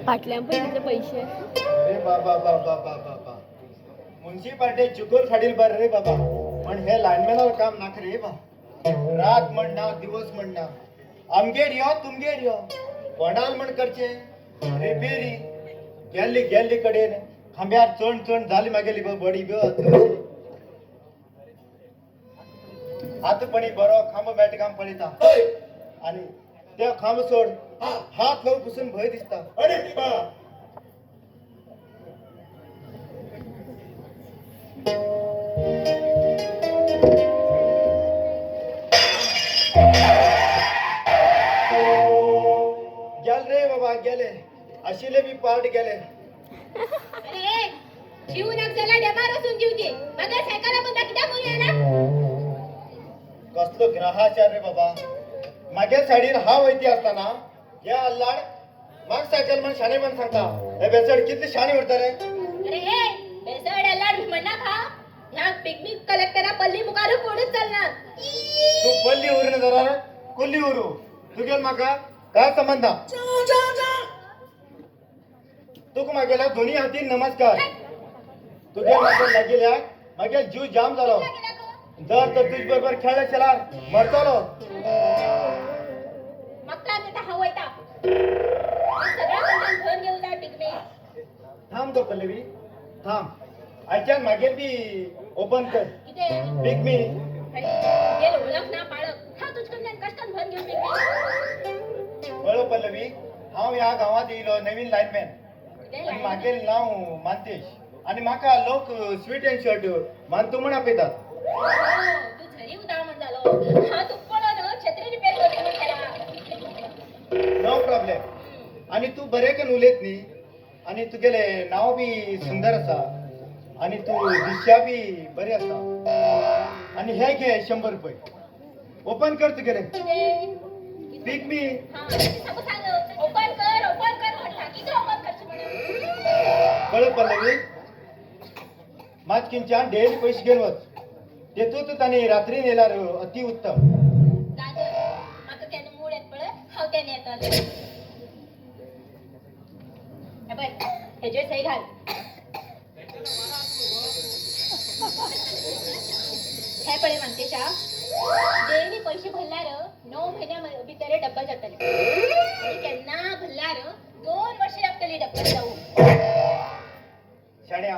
फाटल्यान पळय पैसे. अरे बाबा बाबा बाबा बा म्युन्सिपाल्टी चुकून फाडील बरं रे बाबा. पण हे लाईनमॅनावर काम नाक रे बा. रात म्हणना दिवस म्हणना आमगेर यो तुमगेर यो कोणाल म्हण करचे रिपेरी गेल्ली गेल्ली कडेन खांब्यार चण चण झाली मागेली बडी ग. आता पणी बरो खांब मेट काम पळयता आणि ते खांब सोड हात लावून पुसून भय दिसता. अरे बा गेल रे बाबा गेले आशिले बी पार्ट गेले. अरे जीव नाक झाला डेमा रसून जीवते मगर सायकला बंदा कित्याक बोलया ना. कसलो ग्रहाचार रे बाबा. मागे साडीन हा वैती असताना या अल्लाड माग सायकल म्हण शाणे पण सांगता. हे बेचड कितली शाणी उरता रे. अरे हे बेसड अल्लाड म्हणना खा ह्या पिकनिक कलेक्टरा पल्ली मुखार कोणच चालना. तू पल्ली उरने जरा कुल्ली उरू तुगेल माका काय संबंध. तुक मागेला दोन्ही हातीन नमस्कार. तुगे मागे लागेल्या मागे जीव जाम झालो. जर तर तुझ बरोबर खेळ चला मरतलो. मक्का नेता हवयता सगळा कंटाळ घेऊन घेऊ जा पिकनिक. थांब तो पल्लवी थांब. आयच्यान मागेल बी ओपन कर किते बिग मी. गेल ओळख ना पाळक हा तुझकडे कष्टान भर घेऊन पिकनिक. बळो पल्लवी हांव ह्या गावात येयलो नवीन लाईनमॅन आणि मागेल नाव मानतेश आणि म्हाका लोक स्वीट अँड शर्ट मानतो म्हण आपयतात. तू झरी उदाळ म्हण झालो हा तू पळो न छत्री रिपेअर करते म्हण त्याला. No problem. आणि तू बरे कन उलयत न्ही आणि तुगेले नाव बी सुंदर आसा आणि तू दिशा बी बरी आसा आणि हे घे 100 रुपये ओपन कर तुगेले पिक मी. ओपन कर म्हटला किती ओपन करशील म्हणून. कळत पल्लवी मात किंचान डेली पैसे घेऊन वच तेतूत ताणी रात्री नेल्यार अति उत्तम. म्हाका केन्ना मूड येत पळय हांव तेन्ना येतालें. हे पळय हेजेर सही घाल. हे पळय मानतेशा डेली पैसे भरल्यार 9 महिन्या भितर डब्बल जातले आणि केन्ना भरल्यार 2 वर्ष लागतली डब्बल जाऊन. शाण्या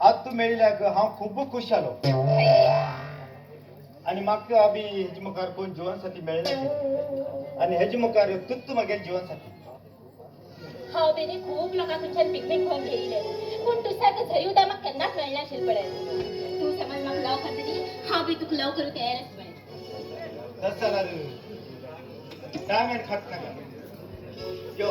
आज तू मेळिल्ल्याक हांव खूब खुश जालो आणि म्हाका बी हेजे मुखार कोण जिवनसाथी मेळना आणि हेजे मुखार तूच म्हगेल जिवनसाथी. हांव बेनी खूब लोकां कडच्यान पिकनीक घेवन गेयिले पूण तुसाक झरी उदक म्हाका केन्नाच मेळनाशिल्लें पळय. तू समज म्हाका लव करतली हांव बी तुका लव करूंक तयार आसा पळय. तस जाल्यार टायम एंड खात नाका यो.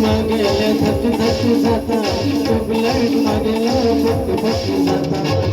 मागेले धक धक जाता, तो ब्लड मागेला भक भक जाता.